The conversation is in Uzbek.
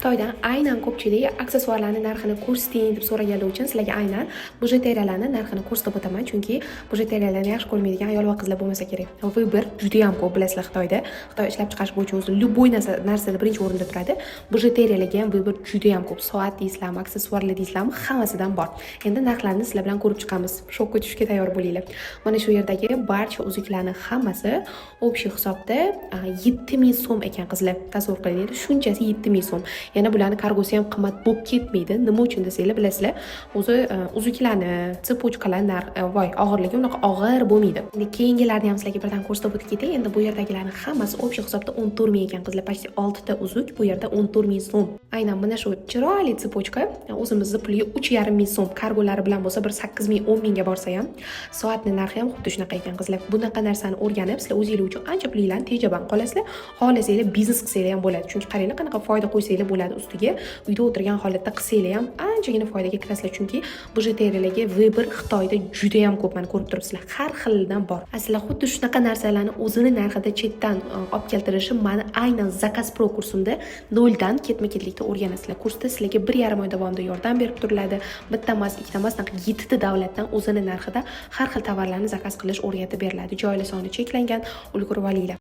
Xitoydan aynan ko'pchilik aksessuarlarning narxini ko'rsating deb so'raganlar uchun sizlarga aynan bijuteriyalarning narxini ko'rsatib o'taman, chunki bijuteriyalarni yaxshi ko'rmaydigan ayol va qizlar bo'lmasa kerak. Vыбор juda ham ko'p, bilasizlar Xitoyda. Xitoy ishlab chiqarish bo'yicha o'zi любой narsada birinchi o'rinda turadi. Bijuteriyalarga ham vыбор juda ham ko'p. Soat deysizlarmi, aksessuarlar deysizlarmi, hammasidan bor. Endi narxlarni sizlar bilan ko'rib chiqamiz. Shokka tushishga tayyor bo'linglar. Mana shu yerdagi barcha uzuklarning hammasi общий hisobda 7000 so'm ekan qizlar. Tasavvur qilinglar, shunchasi 7000 so'm. Yana bularning kargosi ham qimmat bo'lib ketmaydi. Nima uchun desanglar, bilasizlar, o'zi uzuklarni, tsepochkalar voy, og'irligi unaqa og'ir bo'lmaydi. Endi keyingilarni ham sizlarga birdan ko'rsatib o'tib ketay. Endi bu yerdagilarning hammasi общий hisobda 14000 ekan qizlar. Почти 6 ta uzuk, bu yerda 14000 so'm. Aynan mana shu chiroyli tsepochka o'zimizni puliga 3500 so'm, kargolari bilan bo'lsa bir 8000, 10000 ga borsa ham, soatning narxi ham xuddi shunaqa ekan qizlar. Bunaqa narsani o'rganib, sizlar o'zingizlar uchun ancha pulinglarni tejaban qolasizlar. Xohlasanglar biznes qilsanglar ham bo'ladi. Chunki qaranglar, qanaqa foyda qo'ysanglar bo'ladi ustiga. Uyda o'tirgan holatda qilsanglar ham anchagina foydaga kirasizlar, chunki bijuteriyalarga vыбор Xitoyda juda ham ko'p, mana ko'rib turibsizlar, har xildan bor. Aslida xuddi shunaqa narsalarni o'zini narxida chetdan olib keltirishi mani aynan Zakaz Pro kursimda noldan ketma-ketlikda o'rganasizlar. Kursda sizlarga 1,5 oy davomida yordam berib turiladi. Bitta emas, ikkita emas, 7 ta davlatdan o'zini narxida har xil tovarlarni zakaz qilish o'rgatib beriladi. Joylar soni cheklangan, ulgurib olinglar.